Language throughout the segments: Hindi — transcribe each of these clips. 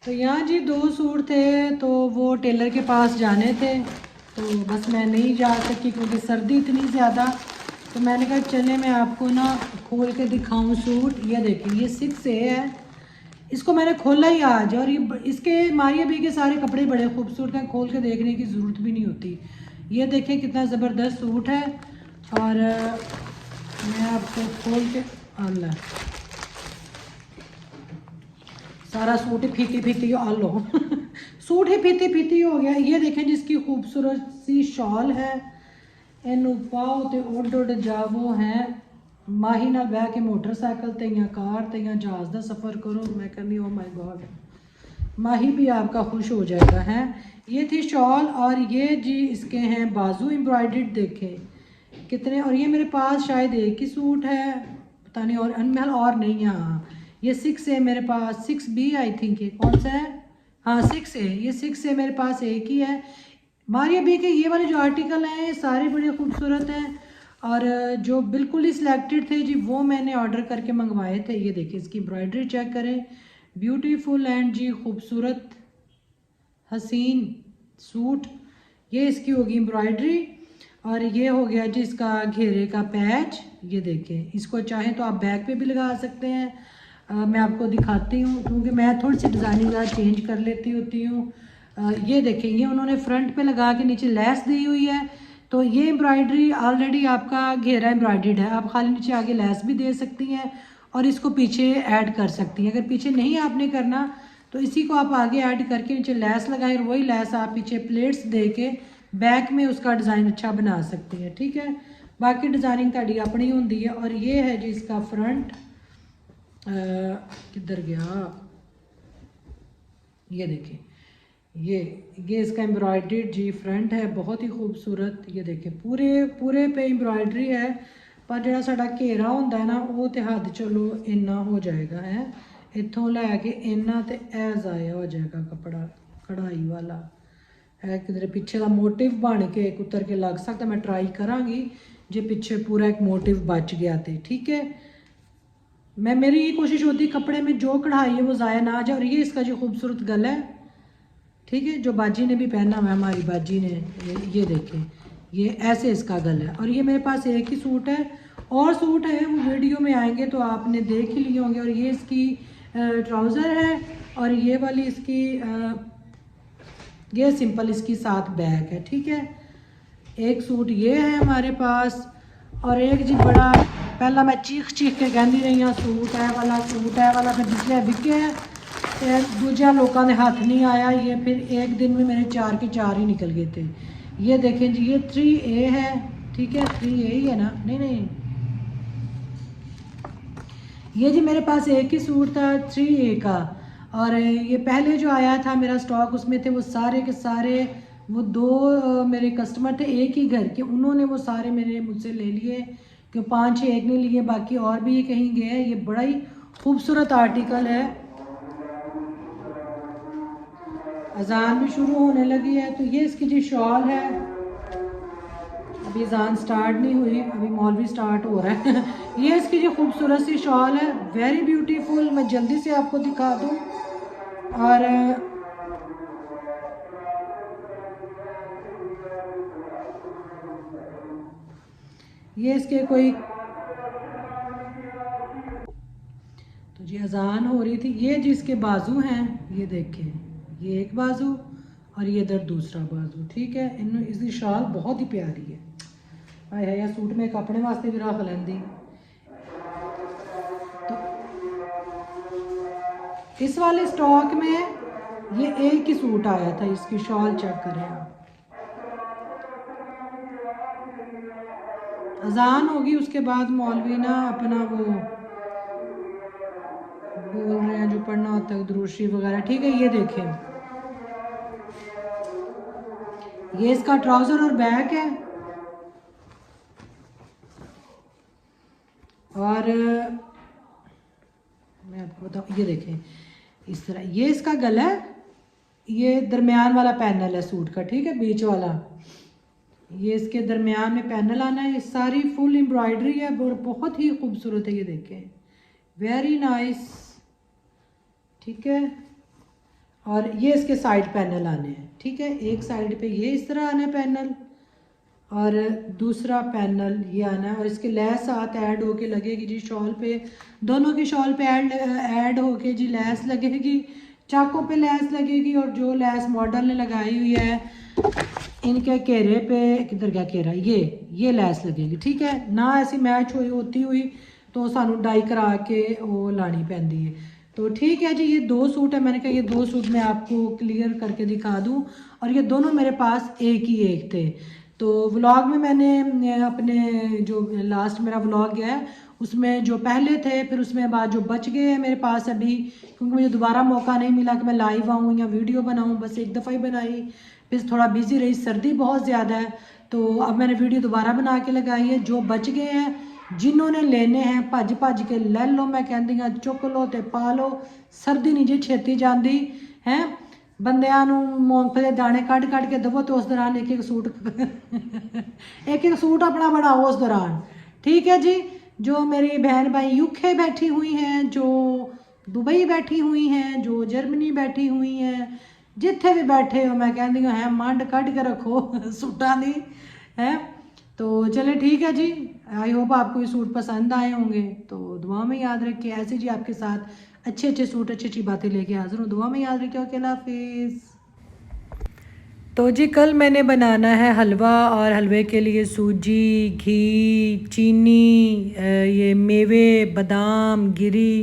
तो यहाँ जी 2 सूट थे, तो वो टेलर के पास जाने थे, तो बस मैं नहीं जा सकी क्योंकि सर्दी इतनी ज़्यादा। तो मैंने कहा चले मैं आपको ना खोल के दिखाऊं सूट। ये देखिए ये 6A है, इसको मैंने खोला ही आज, और ये इसके मारिया भी के सारे कपड़े बड़े खूबसूरत हैं, खोल के देखने की ज़रूरत भी नहीं होती। ये देखें कितना ज़बरदस्त सूट है। और मैं आपको खोल के अल्लाह सारा सूट ही फीकी फीकी लो सूट ही फीती फीती हो गया। ये देखें जिसकी खूबसूरत सी शॉल है, इनू पाओ तो उड उड जावो है, माही नाल बह के मोटरसाइकिल ते या कार ते या जहाज़ का सफ़र करो। मैं कहनी ओ माय गॉड, माही भी आपका खुश हो जाएगा है। ये थी शॉल, और ये जी इसके हैं बाजू एम्ब्रॉयडर्ड देखें कितने। और ये मेरे पास शायद एक ही सूट है, पता नहीं, और अनमहल और नहीं है। हाँ ये 6A मेरे पास, 6B आई थिंक, ये कौन सा है, हाँ 6A, ये 6A मेरे पास एक ही है। मारिया बी के ये वाले जो आर्टिकल हैं ये सारे बड़े खूबसूरत हैं, और जो बिल्कुल ही सिलेक्टेड थे जी वो मैंने ऑर्डर करके मंगवाए थे। ये देखिए इसकी एम्ब्रॉयडरी चेक करें, ब्यूटीफुल एंड जी खूबसूरत हसीन सूट। ये इसकी होगी एम्ब्रॉयडरी, और ये हो गया जी इसका घेरे का पैच। ये देखें, इसको चाहें तो आप बैक पे भी लगा सकते हैं। मैं आपको दिखाती हूँ क्योंकि मैं थोड़ी सी डिज़ाइनिंग चेंज कर लेती होती हूँ। ये देखें, ये उन्होंने फ्रंट पे लगा के नीचे लेस दी हुई है। तो ये एम्ब्रॉयडरी ऑलरेडी आपका घेरा एम्ब्रॉयडर्ड है, आप खाली नीचे आगे लेस भी दे सकती हैं और इसको पीछे ऐड कर सकती हैं। अगर पीछे नहीं आपने करना तो इसी को आप आगे ऐड करके नीचे लेस लगाएं, और वही लेस आप पीछे प्लेट्स दे के बैक में उसका डिज़ाइन अच्छा बना सकती हैं। ठीक है, बाकी डिज़ाइनिंग ताड़ी अपनी होंगी है। और ये है जी इसका फ्रंट, किधर गया, ये देखें, ये इसका एम्ब्रॉयडर्ड जी फ्रंट है, बहुत ही खूबसूरत। ये देखें पूरे पूरे पे एम्ब्रॉयडरी है, पर जो साड़ा घेरा होंदा है ना वो तो हद चलो इन्ना हो जाएगा है, इत्थों लैके इन्ना तो ऐ ज़ाया हो जाएगा कपड़ा कढ़ाई वाला है। किधर पीछे का मोटिव बन के एक उतर के लग सकता, मैं ट्राई करांगी जे पीछे पूरा एक मोटिव बच गया तो ठीक है। मैं मेरी ये कोशिश होती है कपड़े में जो कढ़ाई है वो ज़ाया ना जाए। और ये इसका जो खूबसूरत गला है, ठीक है, जो बाजी ने भी पहना हुआ है, हमारी बाजी ने, ये देखें ये ऐसे इसका गला है। और ये मेरे पास एक ही सूट है, और सूट है वो वीडियो में आएंगे तो आपने देख ही लिए होंगे। और ये इसकी ट्राउज़र है, और ये वाली इसकी ये सिंपल इसकी साथ बैग है। ठीक है, एक सूट ये है हमारे पास, और एक जी बड़ा पहला मैं चीख चीख के कहती रही हाँ सूट है वाला, सूट है वाला, फिर जिसले बिके है दूजा लोगों के हाथ नहीं आया। ये फिर एक दिन में मेरे 4 के 4 ही निकल गए थे। ये देखें जी ये 3A है, ठीक है 3A ही है ना, नहीं नहीं, ये जी मेरे पास एक ही सूट था 3A का। और ये पहले जो आया था मेरा स्टॉक उसमें थे वो सारे के सारे, वो 2 मेरे कस्टमर थे एक ही घर के, उन्होंने वो सारे मेरे मुझसे ले लिए, कि 5-6 एक ने लिए, बाकी और भी ये कहीं गए हैं। ये बड़ा ही खूबसूरत आर्टिकल है। अजान भी शुरू होने लगी है, तो ये इसकी जी शॉल है, अभी अजान स्टार्ट नहीं हुई, अभी मौलवी स्टार्ट हो रहा है ये इसकी जो खूबसूरत सी शॉल है, वेरी ब्यूटीफुल। मैं जल्दी से आपको दिखा दूँ। और ये इसके कोई, तो जी अजान हो रही थी। ये जिसके बाजू हैं ये देखें, ये एक बाजू और ये इधर दूसरा बाजू। ठीक है, इन इसकी शॉल बहुत ही प्यारी है। आए है या सूट में एक अपने वास्ते भी रख लेंदी। तो इस वाले स्टॉक में ये एक ही सूट आया था, इसकी शॉल चेक करें आप। अजान होगी उसके बाद मौलवी ना अपना वो बोल रहे हैं जो पढ़ना होता है दुरूशी वगैरह। ठीक है, ये देखें ये इसका ट्राउज़र और बैक है। और मैं आपको बताऊँ, ये देखें इस तरह ये इसका गला है, ये दरमियान वाला पैनल है सूट का, ठीक है, बीच वाला ये इसके दरमियान में पैनल आना है। ये सारी फुल एम्ब्रॉयडरी है और बहुत ही खूबसूरत है। ये देखें वेरी नाइस, ठीक है। और ये इसके साइड पैनल आने हैं, ठीक है। एक साइड पे ये इस तरह आना है पैनल, और दूसरा पैनल ये आना है, और इसके लैस साथ ऐड होके लगेगी जी शॉल पे। दोनों की शॉल पे ऐड होके जी लैस लगेगी, चाकों पे लैस लगेगी, और जो लैस मॉडल ने लगाई हुई है इनके घेरे पे, किधर गया घेरा, ये लैस लगेगी, ठीक है ना। ऐसी मैच हुई होती हुई तो सानू डाई करा के वो लानी पैंदी है। तो ठीक है जी, ये 2 सूट है, मैंने कहा ये 2 सूट मैं आपको क्लियर करके दिखा दूं, और ये दोनों मेरे पास एक ही एक थे। तो व्लॉग में मैंने अपने जो लास्ट मेरा व्लॉग गया है उसमें जो पहले थे, फिर उसमें बाद जो बच गए हैं मेरे पास अभी, क्योंकि मुझे दोबारा मौका नहीं मिला कि मैं लाइव आऊँ या वीडियो बनाऊँ, बस एक दफ़ा ही बनाई, फिर थोड़ा बिजी रही, सर्दी बहुत ज़्यादा है, तो अब मैंने वीडियो दोबारा बना के लगाई है। जो बच गए हैं जिन्होंने लेने हैं भज भज के ले लो, मैं कहती हाँ चुक लो तो पा लो, सर्दी नहीं जी छेती जाती है। ਬੰਦਿਆਂ ਨੂੰ मूंगफली दाने ਕੱਢ ਕੱਢ के दबो तो उस दौरान एक एक सूट एक एक सूट अपना बनाओ उस दौरान, ठीक है जी। जो मेरी बहन भाई यूके बैठी हुई हैं, जो दुबई बैठी हुई हैं, जो जर्मनी बैठी हुई हैं, जिथे भी बैठे हो मैं कहती हूँ है मंड कढ़ के रखो सूटा दी है। तो चले ठीक है जी, आई होप आपको ये सूट पसंद आए होंगे, तो दुआ में याद रखिए। ऐसे जी आपके साथ अच्छे अच्छे सूट अच्छी अच्छी बातें लेके हाजिर हूँ, दुआ में याद रखिए। ओके, अल्लाह हाफिज़। तो जी कल मैंने बनाना है हलवा, और हलवे के लिए सूजी, घी, चीनी, ये मेवे, बादाम, गिरी,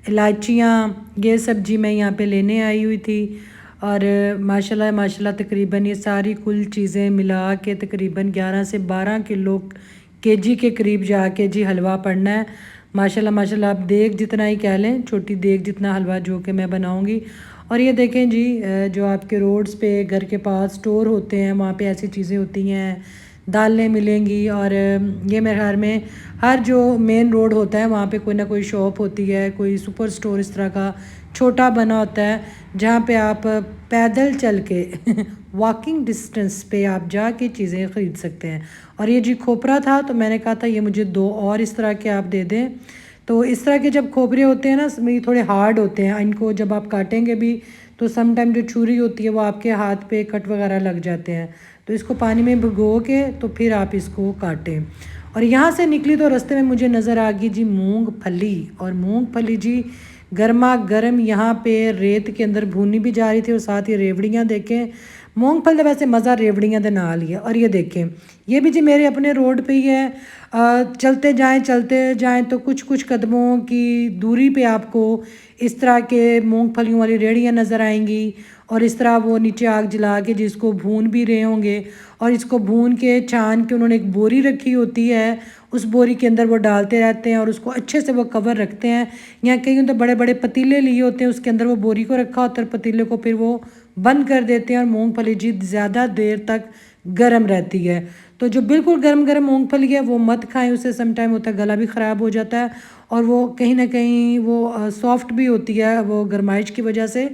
इलायचियाँ, ये सब्जी मैं यहाँ पे लेने आई हुई थी। और माशाल्लाह माशाल्लाह तकरीबन ये सारी कुल चीज़ें मिला के तकरीबन 11 से 12 किलो केजी के करीब जाके जी हलवा पड़ना है। माशाल्लाह माशाल्लाह, आप देख जितना ही कह लें, छोटी देख जितना हलवा जो कि मैं बनाऊंगी। और ये देखें जी, जो आपके रोड्स पे घर के पास स्टोर होते हैं वहाँ पे ऐसी चीज़ें होती हैं, दालें मिलेंगी। और ये मेरे ख्याल में हर जो मेन रोड होता है वहाँ पे कोई ना कोई शॉप होती है, कोई सुपर स्टोर इस तरह का छोटा बना होता है, जहाँ पे आप पैदल चल के वॉकिंग डिस्टेंस पे आप जाके चीज़ें ख़रीद सकते हैं। और ये जी खोपरा था, तो मैंने कहा था ये मुझे 2 और इस तरह के आप दे दें। तो इस तरह के जब खोपरे होते हैं ना, ये थोड़े हार्ड होते हैं, इनको जब आप काटेंगे भी तो सम टाइम जो छुरी होती है वो आपके हाथ पे कट वगैरह लग जाते हैं। तो इसको पानी में भिगो के तो फिर आप इसको काटें। और यहाँ से निकली तो रास्ते में मुझे नज़र आ गई जी मूंगफली, और मूंगफली जी गर्मा गर्म यहाँ पे रेत के अंदर भूनी भी जा रही थी, और साथ ही रेवड़ियाँ देखें। मूंगफली का वैसे मज़ा रेवड़ियाँ के नाल ही है। और ये देखें, ये भी जी मेरे अपने रोड पे ही है। चलते जाएं तो कुछ कुछ कदमों की दूरी पे आपको इस तरह के मूंगफलियों वाली रेहड़ियाँ नज़र आएंगी, और इस तरह वो नीचे आग जला के जिसको भून भी रहे होंगे, और इसको भून के छान के उन्होंने एक बोरी रखी होती है, उस बोरी के अंदर वो डालते रहते हैं और उसको अच्छे से वो कवर रखते हैं। यहाँ कहीं तो बड़े बड़े पतीले लिए होते हैं, उसके अंदर वो बोरी को रखा होता है, पतीले को फिर वो बंद कर देते हैं, और मूंगफली जी ज़्यादा देर तक गर्म रहती है। तो जो बिल्कुल गर्म गर्म मूंगफली है वो मत खाएं, उससे सम टाइम होता है गला भी ख़राब हो जाता है, और वो कहीं ना कहीं वो सॉफ्ट भी होती है वो गर्माइश की वजह से।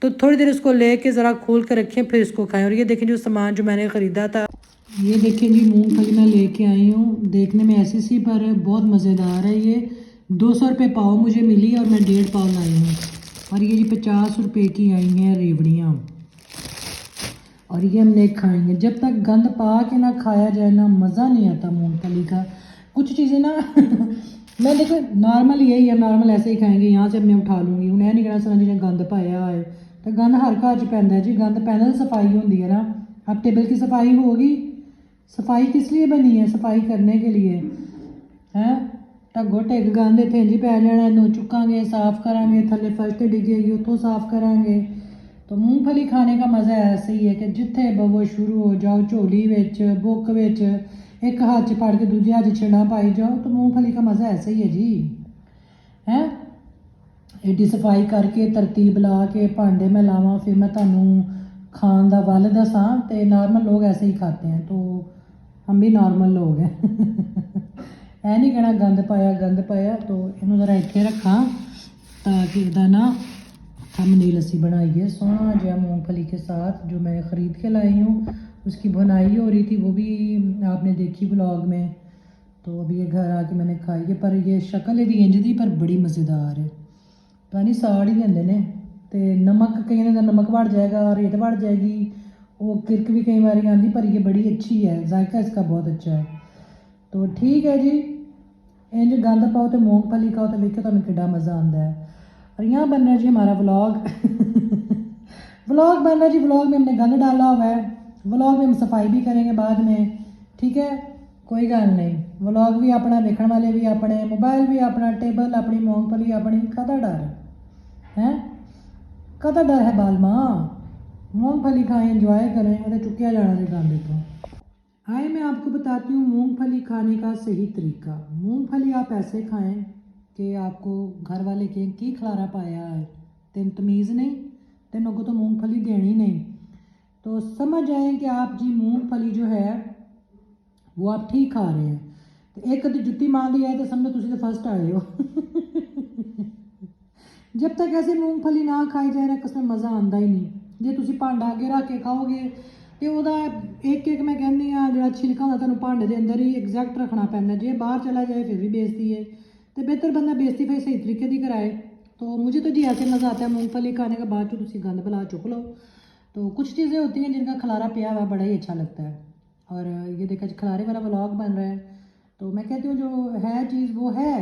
तो थोड़ी देर उसको लेके ज़रा खोल कर रखें, फिर इसको खाएं। और ये देखें जो सामान जो मैंने ख़रीदा था, ये देखें जी मूंगफली मैं लेके आई हूँ, देखने में ऐसी सी पर बहुत मज़ेदार है। ये 200 रुपये पाव मुझे मिली, और मैं 1.5 पाव लाई हूँ। और ये जी 50 रुपये की आई हैं रेवड़ियाँ, और ये हमने खाएंगे। जब तक गंद पा के ना खाया जाए ना मज़ा नहीं आता मूंगफली का। कुछ चीज़ें ना मैं देखो नॉर्मल यही है, नॉर्मल ऐसे ही खाएंगे, यहाँ से मैं उठा लूँगी, उन्हें नहीं कहना सर जिन्हें गंद पाया है। तो गंद हर घर च पैंदा है जी, गंद पैदा तो सफाई होती है ना। अब टेबल की सफाई होगी, सफाई किस लिए बनी है? सफाई करने के लिए है। ढगो ढिग गंद इत्थे इंज पै जाना, इनू चुकांगे साफ करांगे, थले फर्श ते डिगेगी उतों साफ करांगे। तो मूंगफली खाने का मज़ा ऐसे ही है कि जिथे बवो शुरू हो जाओ, झोली विच बुक विच एक हाथ च फड़ के दूजे हाथ च छिड़ा पाई जाओ। तो मूंगफली का मज़ा ऐसे ही है जी, हैं। एडी सफाई करके तरतीब ला के भांडे मैं लावां, फिर मैं तुहानू खान का वल दसां। तो नॉर्मल लोग ऐसे ही खाते हैं, तो हम भी नॉर्मल लोग हैं ऐ नहीं कहना गंद पाया। तो इनू ज़रा इत्थे रखा ताकि इहदा ना थंबनेल असी बनाइए सोहना जहा मूंगफली के साथ, जो मैं ख़रीद के लाई हूँ। उसकी बुनाई हो रही थी, वो भी आपने देखी ब्लॉग में। तो अभी ये घर आके मैंने खाई है, पर ये शक्ल यदी इंज दी पर बड़ी मज़ेदार है। पता नहीं साड़ ही देंदे ने, तो नमक कई का नमक बढ़ जाएगा, रेत बढ़ जाएगी, वो किरक भी कई बार आती, पर ये बड़ी अच्छी है, जायका इसका बहुत अच्छा है। तो ठीक है जी, इंज गंद पाओ तो मूंगफली खाओ तो देखो तुम्हें कितना मज़ा आता है। और यहाँ बन रहा है जी हमारा व्लॉग व्लॉग बन रहा है जी, व्लॉग में हमने गंद डाला हुआ है, व्लॉग में हम सफाई भी करेंगे बाद में, ठीक है, कोई गल नहीं। व्लॉग भी अपना, देखने वाले भी अपने, मोबाइल भी अपना, टेबल अपनी, मूंगफली अपनी, कदा डर है, कदा डर है बालमा। मूंगफली खाएं, एंजॉय करें, और चुकिया जाना जी गंद तो। आए मैं आपको बताती हूँ मूंगफली खाने का सही तरीका। मूंगफली आप ऐसे खाएं कि आपको घर वाले कहें की खलारा पाया है, तेन तमीज़ नहीं, तेन अगो तो मूंगफली देनी नहीं। तो समझ आए कि आप जी मूंगफली जो है वो आप ठीक खा रहे हैं। तो एक कभी जुत्ती मार दी है तो समझो तुम तो फर्स्ट आए हो जब तक ऐसे मूंगफली ना खाई जाए ना किसमें मज़ा आता ही नहीं। जे तुम भांडा अगे रख के खाओगे तो वह एक एक मैं कहनी हाँ जो छिलका होता तुम भांडे के अंदर ही एग्जैक्ट रखना पैंदा, जे बाहर चला जाए फिर भी बेइज्जती है। तो बेहतर बंदा बेइज्जती फिर सही तरीके की कराए। तो मुझे तो जी ऐसे मज़ा आता है मूंगफली खाने का, बाद तुम गंद भला चुक लो। तो कुछ चीज़ें होती हैं जिनका खलारा पिया हुआ बड़ा ही अच्छा लगता है। और ये देखा खलारे वाला व्लॉग बन रहा है, तो मैं कहती हूँ जो है चीज़ वो है,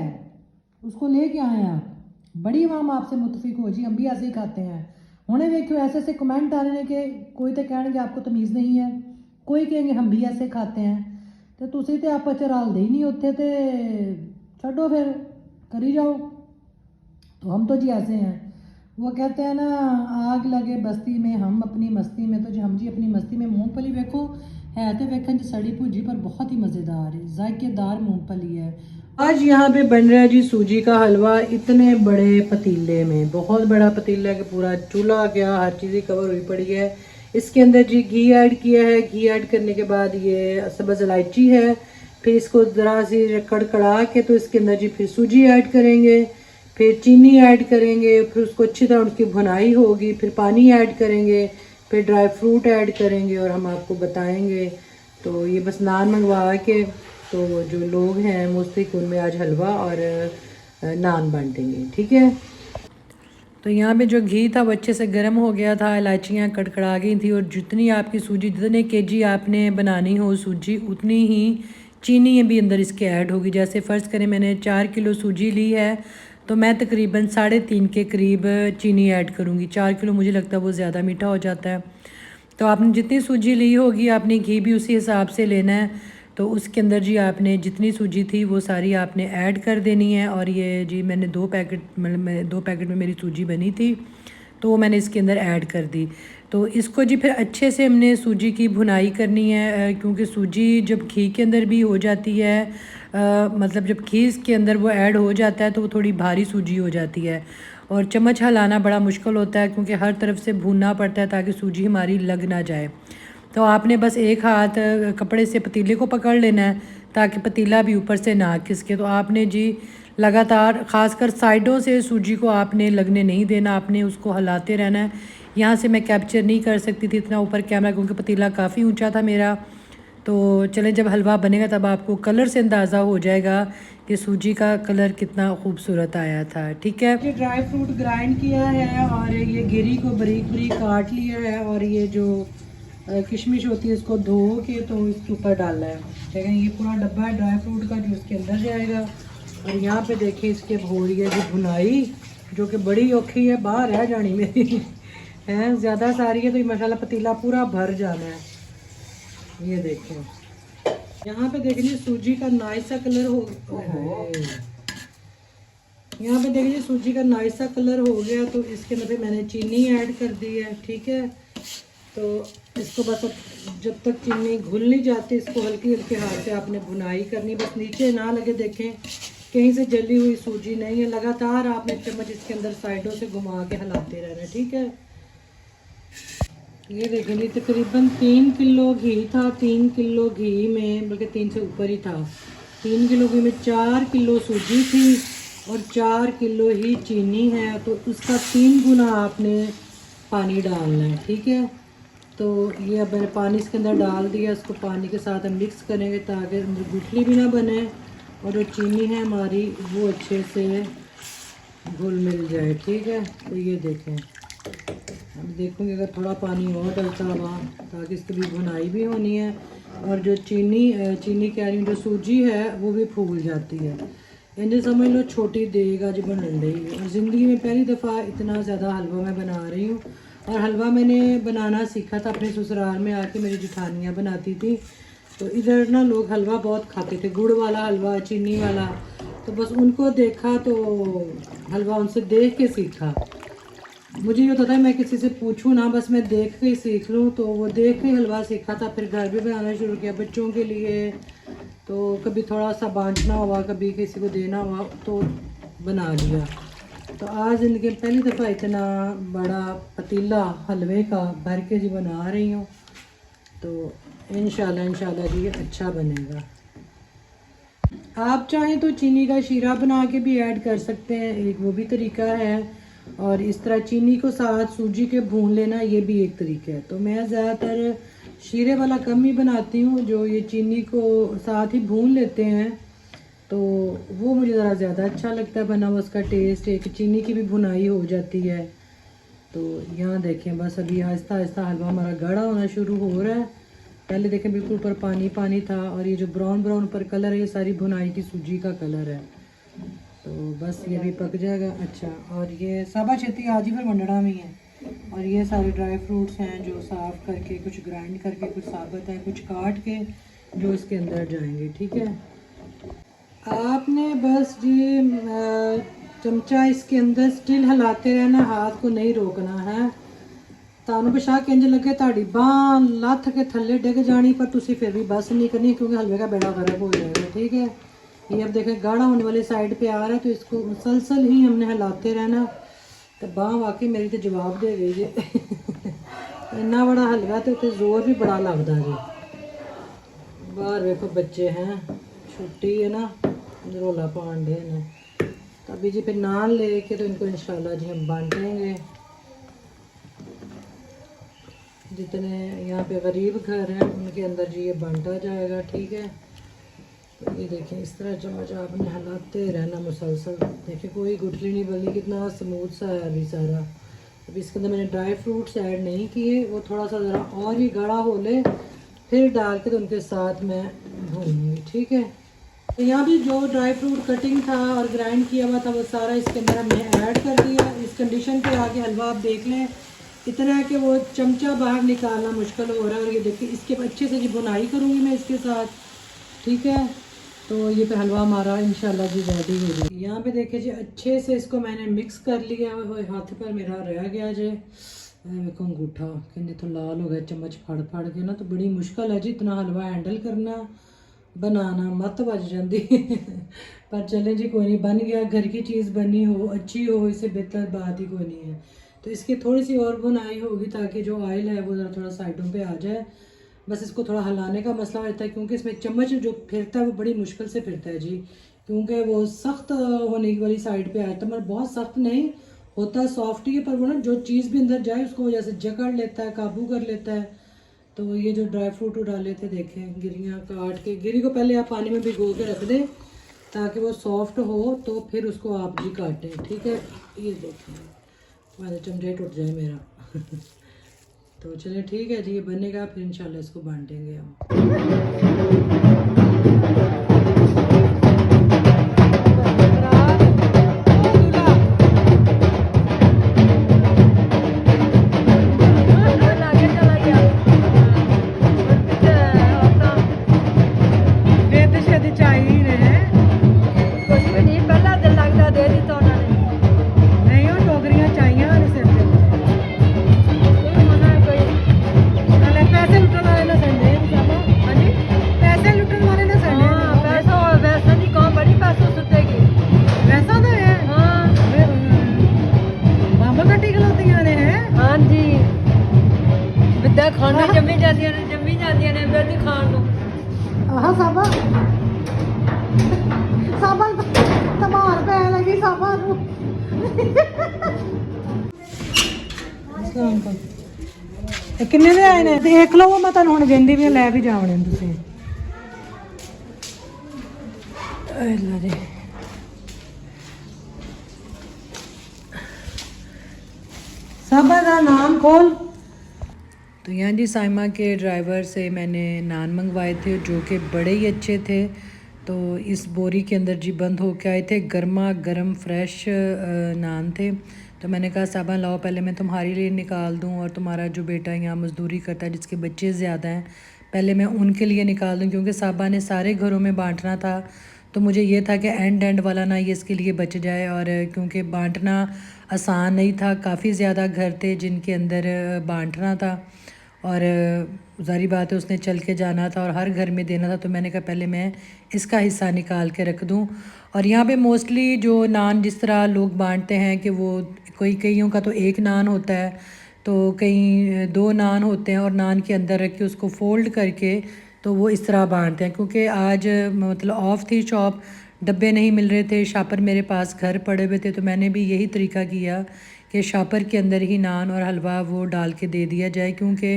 उसको ले के आए आप। बड़ी आवाम आपसे मुतफिक हो जी, हम भी ऐसे ही खाते हैं। उन्हें देखियो ऐसे ऐसे कमेंट आ रहे हैं कि कोई तो कहेंगे आपको तमीज़ नहीं है, कोई कहेंगे हम भी ऐसे खाते हैं। तो तुसी तो आप रलते ही नहीं उत्थे, तो छो फिर करी जाओ। तो हम तो जी ऐसे हैं, वो कहते हैं ना आग लगे बस्ती में हम अपनी मस्ती में। तो जी हम जी अपनी मस्ती में। मूंगफली देखो है तो वेखन जी सड़ी भुजी पर बहुत ही मज़ेदार है, जायकेदार मूंगफली है। आज यहाँ पे बन रहा है जी सूजी का हलवा, इतने बड़े पतीले में, बहुत बड़ा पतीला कि पूरा चूल्हा क्या हर चीज़ कवर हुई पड़ी है। इसके अंदर जी घी ऐड किया है, घी ऐड करने के बाद ये सब्ज़ इलायची है, फिर इसको ज़रा सी कड़कड़ा के तो इसके अंदर जी फिर सूजी ऐड करेंगे, फिर चीनी ऐड करेंगे, फिर उसको अच्छी तरह उसकी भुनाई होगी, फिर पानी ऐड करेंगे, फिर ड्राई फ्रूट ऐड करेंगे और हम आपको बताएंगे। तो ये बस नान मंगवा के तो जो लोग हैं मुस्तक उनमें आज हलवा और नान बांटेंगे, ठीक है। तो यहाँ पे जो घी था वो अच्छे से गर्म हो गया था, इलायचियाँ कड़कड़ा गई थी, और जितनी आपकी सूजी, जितने केजी आपने बनानी हो सूजी, उतनी ही चीनी भी अंदर इसके ऐड होगी। जैसे फ़र्ज़ करें मैंने 4 किलो सूजी ली है तो मैं तकरीबन 3.5 के करीब चीनी ऐड करूँगी। 4 किलो मुझे लगता है वो ज़्यादा मीठा हो जाता है। तो आपने जितनी सूजी ली होगी आपने घी भी उसी हिसाब से लेना है। तो उसके अंदर जी आपने जितनी सूजी थी वो सारी आपने ऐड कर देनी है। और ये जी मैंने 2 पैकेट, मतलब 2 पैकेट में मेरी सूजी बनी थी तो वो मैंने इसके अंदर ऐड कर दी। तो इसको जी फिर अच्छे से हमने सूजी की भुनाई करनी है, क्योंकि सूजी जब घी के अंदर भी हो जाती है, मतलब जब घी इसके अंदर वो ऐड हो जाता है तो वो थोड़ी भारी सूजी हो जाती है और चम्मच हिलाना बड़ा मुश्किल होता है, क्योंकि हर तरफ से भूनना पड़ता है ताकि सूजी हमारी लग ना जाए। तो आपने बस एक हाथ कपड़े से पतीले को पकड़ लेना है ताकि पतीला भी ऊपर से ना खिसके। तो आपने जी लगातार ख़ासकर साइडों से सूजी को आपने लगने नहीं देना, आपने उसको हिलाते रहना है। यहाँ से मैं कैप्चर नहीं कर सकती थी इतना ऊपर कैमरा, क्योंकि पतीला काफ़ी ऊंचा था मेरा। तो चलें जब हलवा बनेगा तब आपको कलर से अंदाज़ा हो जाएगा कि सूजी का कलर कितना खूबसूरत आया था, ठीक है। ये ड्राई फ्रूट ग्राइंड किया है और ये गिरी को बारीक बारीक काट लिया है, और ये जो किशमिश होती है इसको धो के तो इसके ऊपर डालना है, ठीक है। ये पूरा डब्बा है ड्राई फ्रूट का जो इसके अंदर जाएगा। और यहाँ पे देखिए इसके हो रही है जी भुनाई, जो कि बड़ी औखी है, बाहर है जानी मेरी है, ज़्यादा सारी है तो ये मसाला पतीला पूरा भर जाना है। ये देखें यहाँ पे देख लीजिए सूजी का नाइस सा कलर हो, यहाँ पे देख लीजिए सूजी का नाइस सा कलर हो गया। तो इसके अंदर मैंने चीनी ऐड कर दी है, ठीक है। तो इसको बस जब तक चीनी घुल नहीं जाती इसको हल्की हल्के हाथ से आपने भुनाई करनी, बस नीचे ना लगे। देखें कहीं से जली हुई सूजी नहीं है, लगातार आपने चम्मच इसके अंदर साइडों से घुमा के हिलाते रहना, ठीक है। ये देखेंगे तकरीबन 3 किलो घी था, 3 किलो घी में, बल्कि 3 से ऊपर ही था, 3 किलो घी में 4 किलो सूजी थी और 4 किलो ही चीनी है। तो उसका 3 गुना आपने पानी डालना है, ठीक है। तो ये अब मैंने पानी इसके अंदर डाल दिया, इसको पानी के साथ हम मिक्स करेंगे ताकि अंदर गुठली भी ना बने और जो चीनी है हमारी वो अच्छे से घुल मिल जाए, ठीक है। तो ये देखें अब देखूँगी अगर थोड़ा पानी और डलता हुआ, ताकि इसकी भी बुनाई भी होनी है और जो चीनी कह रही हूँ, जो सूजी है वो भी फूल जाती है। इन्हें समझ लो छोटी देग आज बन रही है। और ज़िंदगी में पहली दफ़ा इतना ज़्यादा हलवा मैं बना रही हूँ। और हलवा मैंने बनाना सीखा था अपने ससुराल में आके, मेरी जेठानियाँ बनाती थी। तो इधर ना लोग हलवा बहुत खाते थे, गुड़ वाला हलवा, चीनी वाला। तो बस उनको देखा तो हलवा उनसे देख के सीखा। मुझे ये होता था मैं किसी से पूछूं ना, बस मैं देख के ही सीख लूँ। तो वो देख के हलवा सीखा था, फिर घर भी बनाना शुरू किया बच्चों के लिए। तो कभी थोड़ा सा बांटना हुआ, कभी किसी को देना हुआ तो बना लिया। तो आज ज़िंदगी में पहली दफ़ा इतना बड़ा पतीला हलवे का भर के जी बना रही हूँ। तो इंशाल्लाह जी ये अच्छा बनेगा। आप चाहें तो चीनी का शीरा बना के भी ऐड कर सकते हैं, एक वो भी तरीका है। और इस तरह चीनी को साथ सूजी के भून लेना, ये भी एक तरीका है। तो मैं ज़्यादातर शीरे वाला कम ही बनाती हूँ, जो ये चीनी को साथ ही भून लेते हैं तो वो मुझे ज़रा ज़्यादा अच्छा लगता है बना हुआ। उसका टेस्ट एक चीनी की भी भुनाई हो जाती है। तो यहाँ देखें बस अभी आहिस्ता आहिस्ता हलवा हमारा गाढ़ा होना शुरू हो रहा है। पहले देखें बिल्कुल ऊपर पानी पानी था, और ये जो ब्राउन ब्राउन ऊपर कलर है ये सारी भुनाई की सूजी का कलर है। तो बस ये भी पक जाएगा। अच्छा, और ये साबा छेती आज ही फिर मंडड़ा में है। और ये सारे ड्राई फ्रूट्स हैं जो साफ़ करके, कुछ ग्राइंड करके, कुछ साबुत है, कुछ काट के जो इसके अंदर जाएंगे। ठीक है, आपने बस जी चमचा इसके अंदर स्टिल हिलाते रहना, हाथ को नहीं रोकना है। तानू बशा के इंज लगे ताड़ी बांह लथ के थल्ले डिग जानी, पर तुसी फिर भी बस नहीं करनी, क्योंकि हलवे का बेड़ा गर्क हो जाएगा। ठीक है, ये अब देखें गाढ़ा होने वाली साइड पे आ रहा है, तो इसको मुसलसल ही हमने हिलाते रहना। तो बांह वाकई मेरी तो जवाब दे गई जी इन्ना बड़ा हलवा तो जोर भी बड़ा लगता जी। बाहर देखो बच्चे हैं, छुट्टी है ना, रोला पांडे ने। तो अभी जी फिर नान लेके तो इनको इंशाल्लाह जी हम बांटेंगे। जितने यहाँ पे गरीब घर हैं उनके अंदर जी ये बांटा जाएगा। ठीक है, तो ये देखें इस तरह चम्मच आपने हिलाते रहना मुसलसल। देखिए कोई गुठली नहीं बनी, कितना स्मूथ सा है अभी सारा। अभी इसके अंदर मैंने ड्राई फ्रूट्स ऐड नहीं किए, वो थोड़ा सा ज़रा और भी गाढ़ा हो ले फिर डाल के तो उनके साथ मैं भूनूंगी। ठीक है, तो यहाँ भी जो ड्राई फ्रूट कटिंग था और ग्राइंड किया हुआ था वो सारा इसके अंदर हमने ऐड कर दिया। इस कंडीशन पे आके हलवा आप देख लें इतना है कि वो चमचा बाहर निकालना मुश्किल हो रहा है। और ये देखिए इसके अच्छे से जी बुनाई करूँगी मैं इसके साथ। ठीक है, तो ये पे हलवा हमारा इंशाल्लाह जी रेडी हो जाएगा। यहाँ पे देखिए जी अच्छे से इसको मैंने मिक्स कर लिया। हाथ पर मेरा रह गया जी, देखो अंगूठा कहते तो लाल हो गया चम्मच फाड़ फाड़ के ना। तो बड़ी मुश्किल है जी इतना हलवा हैंडल करना, बनाना मत बच जाती पर चले जी कोई नहीं, बन गया। घर की चीज़ बनी हो, अच्छी हो, इससे बेहतर बात ही कोई नहीं है। तो इसकी थोड़ी सी और बुनाई होगी ताकि जो ऑयल है वो ज़रा थोड़ा साइडों पे आ जाए। बस इसको थोड़ा हिलाने का मसला रहता है, क्योंकि इसमें चम्मच जो फिरता है वो बड़ी मुश्किल से फिरता है जी, क्योंकि वो सख्त होने वाली साइड पे आता है। मतलब बहुत सख्त नहीं होता, सॉफ्ट ही है, पर वो ना जो चीज़ भी अंदर जाए उसको वजह से जकड़ लेता है, काबू कर लेता है। तो ये जो ड्राई फ्रूट डाले थे देखें, गिरियाँ काट के, गिरी को पहले आप पानी में भिगो के रख दें ताकि वो सॉफ्ट हो, तो फिर उसको आप जी काटें। ठीक है, ये देखें मेरा चमचा टूट जाए मेरा तो चलिए ठीक है जी, ये बनेगा फिर इंशाल्लाह इसको बांटेंगे हम। खाना जम्मी जाती ने बेटी खान आहा साबा साबा तमार पै लगी साबा नू किन्ने दे आए ने देख लो, मैं तुहानू हुण वेंदी भी लै भी जावणे तुसीं। लो जी साबा का नान खोल। तो यहाँ जी साइमा के ड्राइवर से मैंने नान मंगवाए थे जो कि बड़े ही अच्छे थे। तो इस बोरी के अंदर जी बंद होके आए थे, गर्मा गर्म फ्रेश नान थे। तो मैंने कहा साबा लाओ पहले मैं तुम्हारे लिए निकाल दूँ, और तुम्हारा जो बेटा यहाँ मज़दूरी करता है जिसके बच्चे ज़्यादा हैं पहले मैं उनके लिए निकाल दूँ, क्योंकि साबा ने सारे घरों में बांटना था। तो मुझे ये था कि एंड वाला ना ये इसके लिए बच जाए, और क्योंकि बांटना आसान नहीं था, काफ़ी ज़्यादा घर थे जिनके अंदर बांटना था, और ज़ाहिर बात है उसने चल के जाना था और हर घर में देना था। तो मैंने कहा पहले मैं इसका हिस्सा निकाल के रख दूं। और यहाँ पे मोस्टली जो नान जिस तरह लोग बांटते हैं कि वो कोई कईयों का तो एक नान होता है, तो कई दो नान होते हैं, और नान के अंदर रख के उसको फ़ोल्ड करके तो वो इस तरह बांटते हैं। क्योंकि आज मतलब ऑफ़ थी शॉप, डब्बे नहीं मिल रहे थे, शापर मेरे पास घर पड़े हुए थे, तो मैंने भी यही तरीका किया कि शापर के अंदर ही नान और हलवा वो डाल के दे दिया जाए, क्योंकि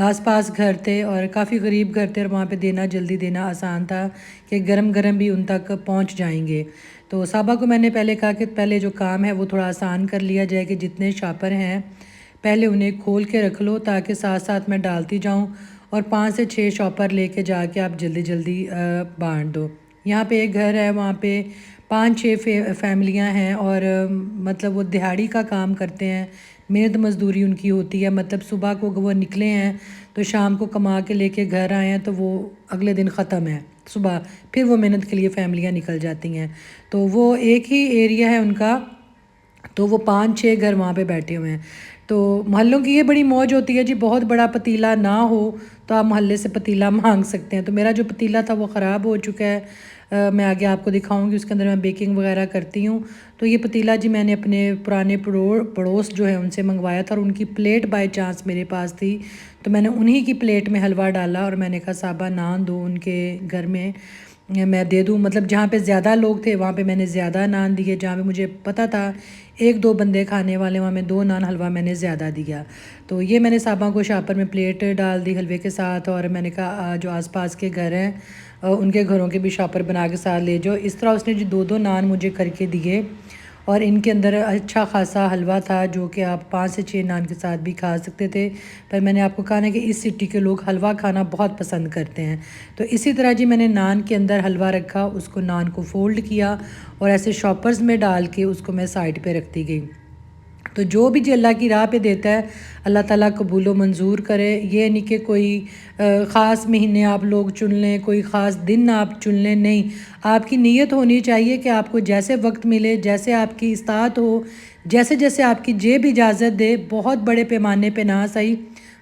आसपास घर थे और काफ़ी गरीब घर थे, और वहाँ पे देना जल्दी देना आसान था कि गरम गरम भी उन तक पहुँच जाएंगे। तो साबा को मैंने पहले कहा कि पहले जो काम है वो थोड़ा आसान कर लिया जाए, कि जितने शापर हैं पहले उन्हें खोल के रख लो ताकि साथ साथ मैं डालती जाऊँ, और 5 से 6 शॉपर लेके जाके आप जल्दी जल्दी बांट दो। यहाँ पे एक घर है, वहाँ पे 5-6 फैमिलियाँ हैं, और मतलब वो दिहाड़ी का काम करते हैं, मेहनत मजदूरी उनकी होती है। मतलब सुबह को वो निकले हैं तो शाम को कमा के लेके घर आए हैं, तो वो अगले दिन ख़त्म है सुबह, फिर वो मेहनत के लिए फैमिलियाँ निकल जाती हैं। तो वो एक ही एरिया है उनका, तो वो 5-6 घर वहाँ पे बैठे हुए हैं। तो मोहल्लों की ये बड़ी मौज होती है जी, बहुत बड़ा पतीला ना हो तो आप मोहल्ले से पतीला मांग सकते हैं। तो मेरा जो पतीला था वो ख़राब हो चुका है, मैं आगे आपको दिखाऊंगी, उसके अंदर मैं बेकिंग वगैरह करती हूँ। तो ये पतीला जी मैंने अपने पुराने पड़ोस जो है उनसे मंगवाया था, और उनकी प्लेट बाय चांस मेरे पास थी, तो मैंने उन्हीं की प्लेट में हलवा डाला, और मैंने कहा साबा नान दो उनके घर में मैं दे दूँ। मतलब जहाँ पे ज़्यादा लोग थे वहाँ पे मैंने ज़्यादा नान दिए, जहाँ पे मुझे पता था 1-2 बंदे खाने वाले वहाँ में 2 नान हलवा मैंने ज़्यादा दिया। तो ये मैंने साबा को शापर में प्लेट डाल दी हलवे के साथ, और मैंने कहा जो आसपास के घर हैं उनके घरों के भी शापर बना के साथ ले जाओ। इस तरह उसने जो 2-2 नान मुझे करके दिए, और इनके अंदर अच्छा खासा हलवा था जो कि आप 5 से 6 नान के साथ भी खा सकते थे। पर मैंने आपको कहा ना कि इस सिटी के लोग हलवा खाना बहुत पसंद करते हैं। तो इसी तरह जी मैंने नान के अंदर हलवा रखा, उसको नान को फ़ोल्ड किया और ऐसे शॉपर्स में डाल के उसको मैं साइड पे रखती गई। तो जो भी जी अल्लाह की राह पे देता है अल्लाह ताला कबूल व मंजूर करे। ये नहीं कि कोई ख़ास महीने आप लोग चुन लें, कोई ख़ास दिन आप चुन लें, नहीं, आपकी नीयत होनी चाहिए कि आपको जैसे वक्त मिले, जैसे आपकी इस्तात हो, जैसे जैसे आपकी जेब इजाज़त दे। बहुत बड़े पैमाने पे ना सही,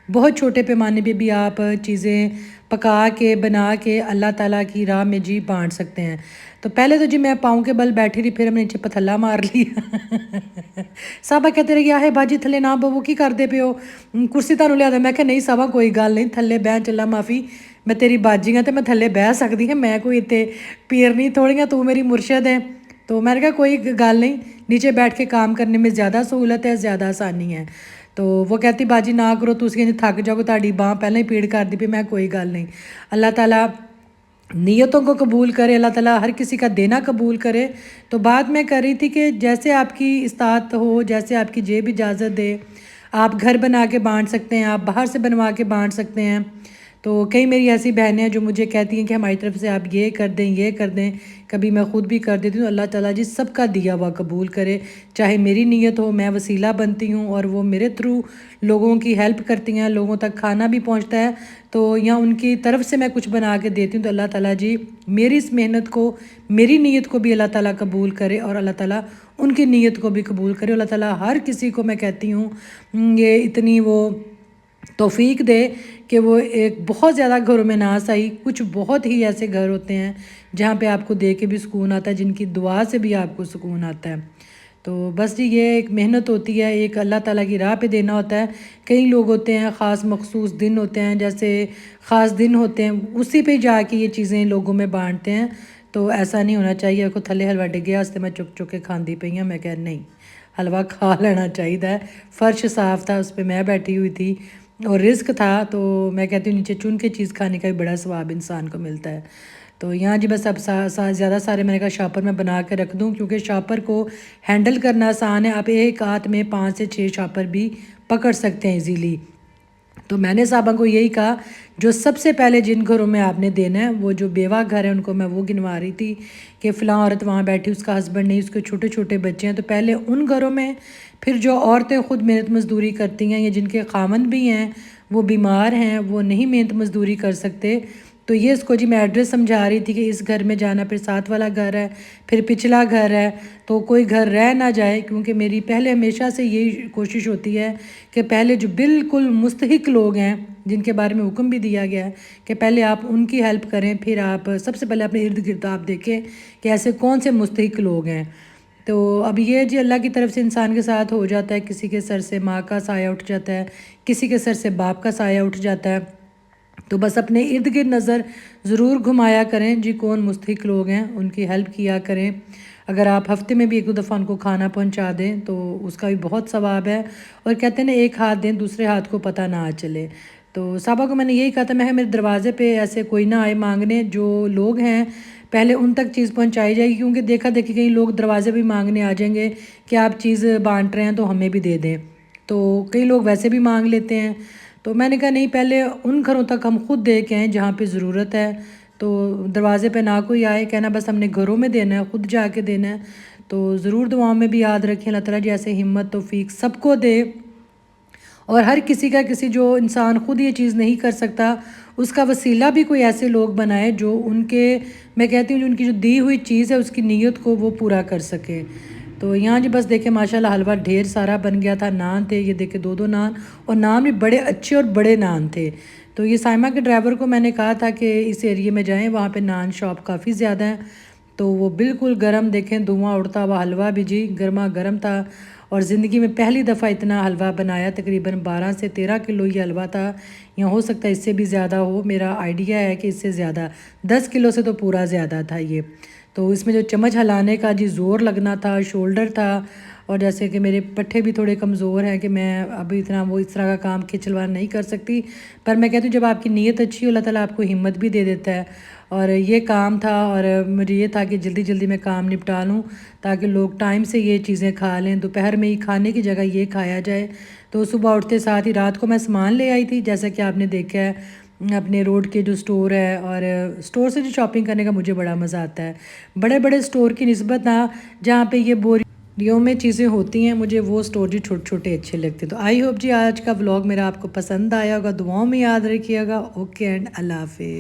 बहुत छोटे पैमाने पे भी आप चीज़ें पका के बना के अल्लाह ताला की राह में जी बांट सकते हैं। तो पहले तो जी मैं पाँव के बल बैठी रही, फिर हमने नीचे पथला मार लिया। साबा कहते रहे है बाजी थले ना बवो की करते पे हो, कुर्सी तुहानू लिया। मैं क्या नहीं साबा कोई गल नहीं, थले बह चला, माफ़ी, मैं तेरी बाजी हाँ तो मैं थले बह सकती हाँ, मैं कोई इतने पीर नहीं थोड़ियाँ, तू मेरी मुर्शद है। तो मैंने कहा कोई गल नहीं, नीचे बैठ के काम करने में ज़्यादा सहूलत है, ज़्यादा आसानी है। तो वो कहती बाजी ना करो, तुम थक जाओगे, ताड़ी बाँह पहले ही पीड़ कर दी भी। मैं कोई गल नहीं, अल्लाह ताला नीयतों को कबूल करे, अल्लाह ताला हर किसी का देना कबूल करे। तो बात मैं कर रही थी कि जैसे आपकी इस्तात हो, जैसे आपकी जेब इजाज़त दे, आप घर बना के बांट सकते हैं, आप बाहर से बनवा के बांट सकते हैं। तो कई मेरी ऐसी बहनें हैं जो मुझे कहती हैं कि हमारी तरफ से आप ये कर दें, ये कर दें, कभी मैं ख़ुद भी कर देती हूँ। अल्लाह ताला जी सबका दिया हुआ कबूल करे। चाहे मेरी नीयत हो, मैं वसीला बनती हूँ और वो मेरे थ्रू लोगों की हेल्प करती हैं, लोगों तक खाना भी पहुँचता है, तो या उनकी तरफ से मैं कुछ बना के देती हूँ। तो अल्लाह ताला जी मेरी इस मेहनत को, मेरी नीयत को भी अल्लाह ताला कबूल करे, और अल्लाह ताला उनकी नीयत को भी कबूल करे। अल्लाह ताला हर किसी को, मैं कहती हूँ, ये इतनी वो तौफीक दे कि वो एक बहुत ज़्यादा घरों में ना सही, कुछ बहुत ही ऐसे घर होते हैं जहाँ पे आपको दे के भी सुकून आता है, जिनकी दुआ से भी आपको सुकून आता है। तो बस जी ये एक मेहनत होती है, एक अल्लाह ताला की राह पे देना होता है। कई लोग होते हैं ख़ास मखसूस दिन होते हैं, जैसे ख़ास दिन होते हैं, उसी पे जाके ये चीज़ें लोगों में बांटते हैं। तो ऐसा नहीं होना चाहिए को थले हलवा डिगया उससे मैं चुक चुक के खांदी पई हूँ। मैं कह नहीं, हलवा खा लेना चाहिए। फ़र्श साफ़ था, उस पर मैं बैठी हुई थी और रिस्क था, तो मैं कहती हूँ नीचे चुन के चीज़ खाने का भी बड़ा स्वाब इंसान को मिलता है। तो यहाँ जी बस अब ज़्यादा सारे मैंने कहा शॉपर में बना के रख दूँ, क्योंकि शॉपर को हैंडल करना आसान है। आप एक हाथ में 5 से 6 शॉपर भी पकड़ सकते हैं इजीली। तो मैंने साहबा को यही कहा, जो सबसे पहले जिन घरों में आपने देना है, वो जो बेवा घर है उनको मैं वो गिनवा रही थी कि फ़लाँ औरत वहाँ बैठी, उसका हस्बैंड नहीं, उसके छोटे छोटे बच्चे हैं, तो पहले उन घरों में, फिर जो औरतें ख़ुद मेहनत मजदूरी करती हैं या जिनके खामन भी हैं, वो बीमार हैं, वो नहीं मेहनत मजदूरी कर सकते, तो ये इसको जी मैं एड्रेस समझा रही थी कि इस घर में जाना, फिर साथ वाला घर है, फिर पिछला घर है, तो कोई घर रह ना जाए। क्योंकि मेरी पहले हमेशा से यही कोशिश होती है कि पहले जो बिल्कुल मुस्तहिक लोग हैं, जिनके बारे में हुक्म भी दिया गया है कि पहले आप उनकी हेल्प करें, फिर आप सबसे पहले अपने इर्द गिर्द आप देखें कि ऐसे कौन से मुस्तहिक लोग हैं। तो अब ये जी अल्लाह की तरफ से इंसान के साथ हो जाता है, किसी के सर से माँ का साया उठ जाता है, किसी के सर से बाप का साया उठ जाता है। तो बस अपने इर्द गिर्द नज़र ज़रूर घुमाया करें जी, कौन मुस्तहिक लोग हैं, उनकी हेल्प किया करें। अगर आप हफ्ते में भी एक दो दफ़ा उनको खाना पहुंचा दें तो उसका भी बहुत सवाब है। और कहते हैं ना, एक हाथ दें दूसरे हाथ को पता ना चले। तो साहबा को मैंने यही कहा था, मैं मेरे दरवाज़े पे ऐसे कोई ना आए मांगने, जो लोग हैं पहले उन तक चीज़ पहुंचाई जाएगी। क्योंकि देखा देखी कई लोग दरवाज़े भी मांगने आ जाएंगे कि आप चीज़ बांट रहे हैं तो हमें भी दे दें, तो कई लोग वैसे भी मांग लेते हैं। तो मैंने कहा नहीं, पहले उन घरों तक हम खुद दे के आएँ जहाँ पे ज़रूरत है। तो दरवाज़े पे ना कोई आए, कहना बस हमने घरों में देना है, ख़ुद जाके देना है। तो ज़रूर दुआओं में भी याद रखें, अल्लाह ताला जी ऐसे हिम्मत तौफीक सबको दे। और हर किसी का किसी, जो इंसान ख़ुद ये चीज़ नहीं कर सकता, उसका वसीला भी कोई ऐसे लोग बनाए जो उनके, मैं कहती हूँ, जो उनकी जो दी हुई चीज़ है उसकी नीयत को वो पूरा कर सके। तो यहाँ जी बस देखे माशाल्लाह हलवा ढेर सारा बन गया था। नान थे, ये देखे 2-2 नान, और नान भी बड़े अच्छे और बड़े नान थे। तो ये साइमा के ड्राइवर को मैंने कहा था कि इस एरिए में जाएं, वहाँ पे नान शॉप काफ़ी ज़्यादा है। तो वो बिल्कुल गरम, देखें धुआं उड़ता हुआ हलवा भी जी गर्मा गर्म था। और ज़िंदगी में पहली दफ़ा इतना हलवा बनाया, तकरीबन 12 से 13 किलो ये हलवा था, या हो सकता है इससे भी ज़्यादा हो, मेरा आइडिया है कि इससे ज़्यादा, 10 किलो से तो पूरा ज़्यादा था ये। तो इसमें जो चम्मच हिलाने का जी ज़ोर लगना था, शोल्डर था, और जैसे कि मेरे पट्ठे भी थोड़े कमज़ोर हैं कि मैं अभी इतना वो इस तरह का काम खिंचलवा नहीं कर सकती। पर मैं कहती हूँ जब आपकी नीयत अच्छी हो, अल्लाह ताला आपको हिम्मत भी दे देता है। और ये काम था, और मुझे ये था कि जल्दी जल्दी मैं काम निपटा लूँ ताकि लोग टाइम से ये चीज़ें खा लें। दोपहर में ही खाने की जगह ये खाया जाए। तो सुबह उठते साथ ही रात को मैं सामान ले आई थी, जैसा कि आपने देखा है अपने रोड के जो स्टोर है, और स्टोर से जो शॉपिंग करने का मुझे बड़ा मज़ा आता है। बड़े बड़े स्टोर की निस्बत ना, जहाँ पे ये बोरियों में चीज़ें होती हैं, मुझे वो स्टोर जी छोटे छोटे अच्छे लगते हैं। तो आई होप जी आज का व्लॉग मेरा आपको पसंद आया होगा, दुआओं में याद रखिएगा। ओके एंड अल्लाह हाफिज़।